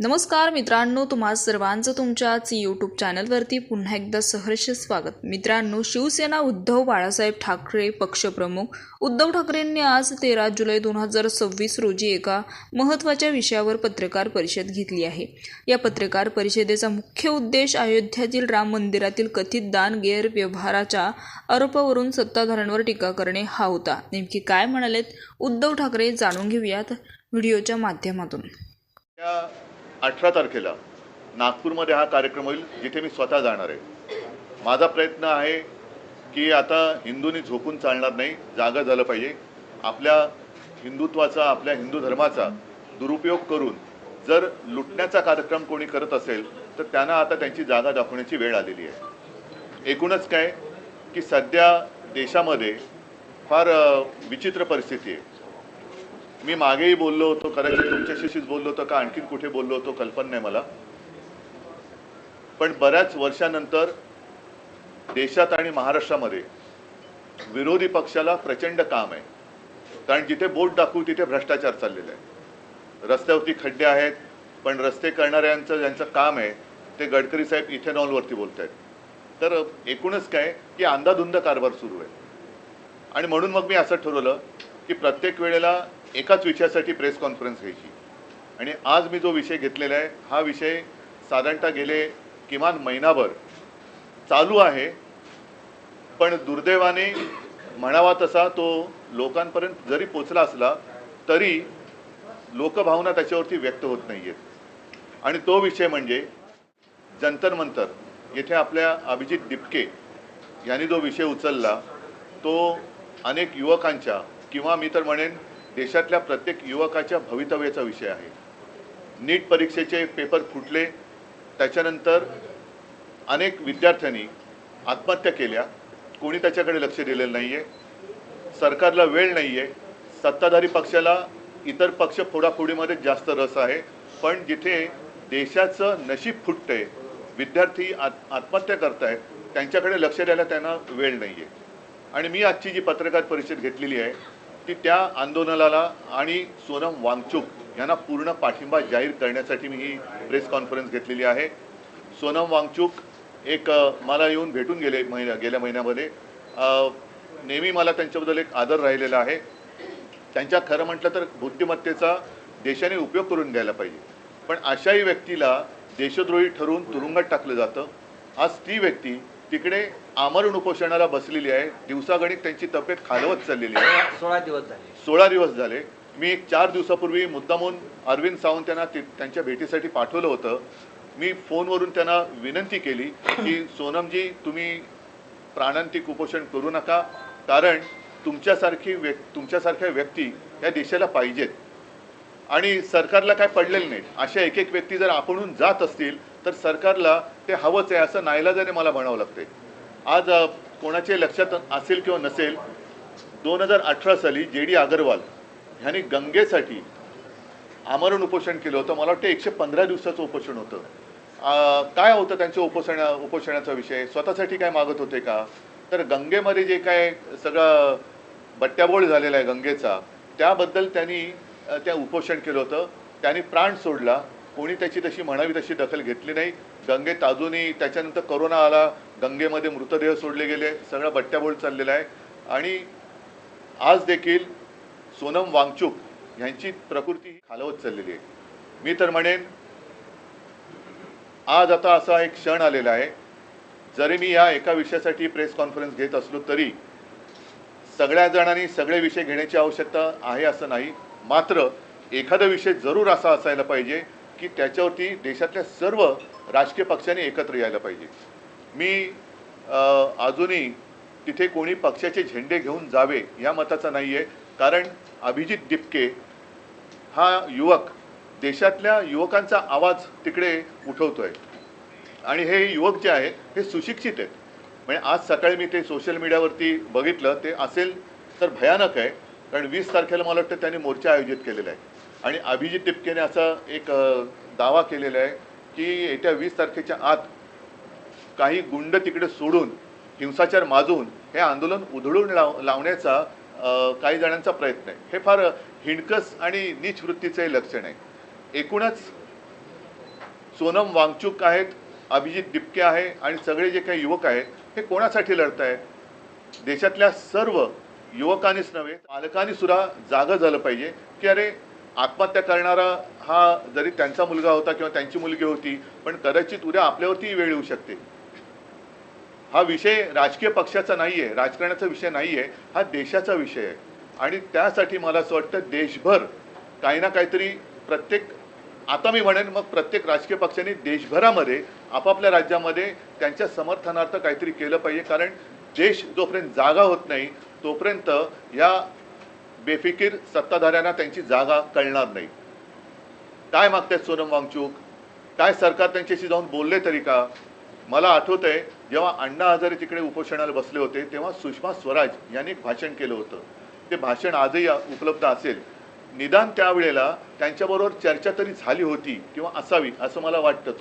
नमस्कार मित्रांनो, तुम्हा सर्वांचं तुमच्याच यूट्यूब चॅनलवरती पुन्हा एकदा सहर्ष स्वागत। मित्रांनो, शिवसेना उद्धव बाळासाहेब ठाकरे पक्षप्रमुख उद्धव ठाकरेंनी आज 13 जुलै 2026 रोजी एका महत्त्वाच्या विषयावर पत्रकार परिषद घेतली आहे। या पत्रकार परिषदेचा मुख्य उद्देश अयोध्येतील राम मंदिरातील कथित दान गैरव्यवहाराच्या आरोपावरून सत्ताधाऱ्यांवर टीका करणे हा होता। नेमकी काय म्हणालेत उद्धव ठाकरे जाणून घेऊयात व्हिडिओच्या माध्यमातून। 18 तारखेला नागपूरमध्ये हा कार्यक्रम होईल, जिथे मी स्वतः जाणार आहे। माझा प्रयत्न आहे की आता हिंदूंनी झोपून चालणार नाही, जागा झालं पाहिजे। आपल्या हिंदुत्वाचा, आपल्या हिंदू धर्माचा दुरुपयोग करून जर लुटण्याचा कार्यक्रम कोणी करत असेल तर त्यांना आता त्यांची जागा दाखवण्याची वेळ आलेली आहे। एकूणच काय की सध्या देशामध्ये फार विचित्र परिस्थिती आहे। मी मागेही बोललो होतो, कदाचित तुमच्याशीच बोललो होतो का आणखीन कुठे बोललो होतो कल्पना नाही मला, पण बऱ्याच वर्षानंतर देशात आणि महाराष्ट्रामध्ये विरोधी पक्षाला प्रचंड काम आहे। कारण जिथे बोट दाखवू तिथे भ्रष्टाचार चाललेला आहे। रस्त्यावरती खड्डे आहेत, पण रस्ते करणाऱ्यांचं ज्यांचं काम आहे ते गडकरी साहेब इथेनॉलवरती बोलत आहेत। तर एकूणच काय की अंधाधुंद कारभार सुरू आहे। आणि म्हणून मग मी असं ठरवलं की प्रत्येक वेळेला एकाच विषयासाठी प्रेस कॉन्फरन्स घ्यायची। आणि आज मी जो विषय घेतलेला आहे हा विषय साधारणतः गेले किमान महिनाभर चालू आहे, पण दुर्दैवाने म्हणावा तसा तो लोकांपर्यंत जरी पोचला असला तरी लोकभावना त्याच्यावरती व्यक्त होत नाही आहेत। आणि तो विषय म्हणजे जंतर मंतर येथे आपल्या अभिजित दिपके यांनी जो विषय उचलला तो अनेक युवकांच्या किंवा मी तर म्हणेन देशातल्या प्रत्येक युवकाच्या भवितव्याचा विषय आहे। नीट परीक्षेचे पेपर फुटले, त्याच्यानंतर अनेक विद्यार्थ्यांनी आत्महत्या केल्या, कोणी त्याच्याकडे लक्ष दिलेलं नाही आहे। सरकारला वेळ नाही आहे, सत्ताधारी पक्षाला इतर पक्ष फोडाफोडीमध्ये जास्त रस आहे, पण जिथे देशाचं नशीब फुटतंय, विद्यार्थी आत्महत्या करतायत, त्यांच्याकडे लक्ष द्यायला त्यांना वेळ नाही आहे। आणि मी आजची जी पत्रकार परिषद घेतलेली आहे ती त्या आंदोलनाला आणि सोनम वांगचुक यांना पूर्ण पाठिंबा जाहीर करण्यासाठी मी ही प्रेस कॉन्फरन्स घेतलेली आहे। सोनम वांगचुक एक मला येऊन भेटून गेल्या महिन्यामध्ये नेहमी मला त्यांच्याबद्दल एक आदर राहिलेला आहे। त्यांच्या खरं म्हटलं तर बुद्धिमत्तेचा देशाने उपयोग करून घ्यायला पाहिजे, पण अशाही व्यक्तीला देशद्रोही ठरवून तुरुंगात टाकलं जातं। आज ती व्यक्ती तिकडे आमरण उपोषणाला बसलेली आहे, दिवसागणिक त्यांची तब्येत खालवत चाललेली आहे। 16 दिवस झाले। मी एक 4 दिवसापूर्वी मुद्दामून अरविंद सावंत यांना त्यांच्या भेटीसाठी पाठवलं होतं। मी फोनवरून त्यांना विनंती केली की सोनमजी, तुम्ही प्राणांतिक उपोषण करू नका, कारण तुमच्यासारख्या व्यक्ती या देशाला पाहिजेत आणि सरकारला काय पडलेलं नाही। अशा एक एक व्यक्ती जर आपणहून जात असतील तर सरकारला ते हवंच आहे असं नाईलाजाने मला म्हणावं लागते। आज कोणाच्या लक्षात असेल किंवा नसेल, 2018 साली JD अग्रवाल ह्यांनी गंगेसाठी आमरण उपोषण केलं होतं। मला वाटतं 115 दिवसाचं उपोषण होतं। काय होतं त्यांच्या उपोषणाचा विषय? स्वतःसाठी काय मागत होते का? तर गंगेमध्ये जे काय सगळं बट्ट्याबोळ झालेला आहे गंगेचा, त्याबद्दल त्यांनी त्या उपोषण केलं होतं। त्यांनी प्राण सोडला, कोणी त्याची तशी म्हणावी तशी दखल घेतली नाही। गंगेत अजूनही त्याच्यानंतर कोरोना आला, गंगेमध्ये मृतदेह सोडले गेले, सगळा बट्ट्याबोळ चाललेला आहे। आणि आज देखील सोनम वांगचुक यांची प्रकृती खालवत चाललेली आहे। मी तर म्हणेन आज आता असा एक क्षण आलेला आहे, जरी मी या एका विषयासाठी प्रेस कॉन्फरन्स घेत असलो तरी सगळ्या जणांनी सगळे विषय घेण्याची आवश्यकता आहे असं नाही, मात्र एखादा विषय जरूर असा असायला पाहिजे की त्याच्यावरती देशातल्या सर्व राजकीय पक्षांनी एकत्र यायला पाहिजे। मी अजूनही तिथे कोणी पक्षाचे झेंडे घेऊन जावे या मताचा नाही आहे, कारण अभिजित दिपके हा युवक देशातल्या युवकांचा आवाज तिकडे उठवतोय। आणि हे युवक जे आहेत हे सुशिक्षित आहेत। म्हणजे आज सकाळी मी ते सोशल मीडियावरती बघितलं, ते असेल तर भयानक आहे, कारण 20 तारखेला मला वाटतं त्यांनी मोर्चा आयोजित केलेला आहे। आणि अभिजित दिपकेने असा एक दावा केलेला आहे की येत्या 20 तारखेच्या आत काही गुंड तिकडे सोडून हिंसाचार माजून हे आंदोलन उधळून लावण्याचा काही जणांचा प्रयत्न आहे। हे फार हिणकस आणि नीच वृत्तीचे लक्षण आहे। एकूणच सोनम वांगचूक आहेत, अभिजित दिपके आहे आणि सगळे जे काही युवक आहेत हे कोणासाठी लढत आहेत? देशातल्या सर्व युवकांनीच नव्हे, पालकांनी सुद्धा जागं झालं पाहिजे की अरे, आत्महत्या करणारा हा जरी त्यांचा मुलगा होता किंवा त्यांची मुलगी होती, पण कदाचित उद्या आपल्यावरती वेळ येऊ शकते. हा विषय राजकीय पक्षाचा नाही आहे, राजकारणाचा विषय नाही आहे, हा देशाचा विषय आहे. आणि त्यासाठी मला असं वाटतं देशभर काही ना काहीतरी आता मी म्हणेन मग प्रत्येक राजकीय पक्षाने देशभरामध्ये आपापल्या राज्यामध्ये त्यांच्या समर्थनार्थ काहीतरी केलं पाहिजे. कारण देश जोपर्यंत जागा होत नाही तोपर्यंत या बेफिकीर सत्ताधाऱ्यांना त्यांची जागा कळणार नाही. काय मागतायत सोनम वांगचूक? काय सरकार त्यांच्याशी जाऊन बोलले तरी का? मला आठवत आहे जेव्हा अण्णा हजारे तिकडे उपोषणाला बसले होते तेव्हा सुषमा स्वराज यांनी एक भाषण केलं होतं. ते भाषण आजही उपलब्ध असेल. निदान त्यावेळेला त्यांच्याबरोबर चर्चा तरी झाली होती किंवा असावी असं मला वाटतं.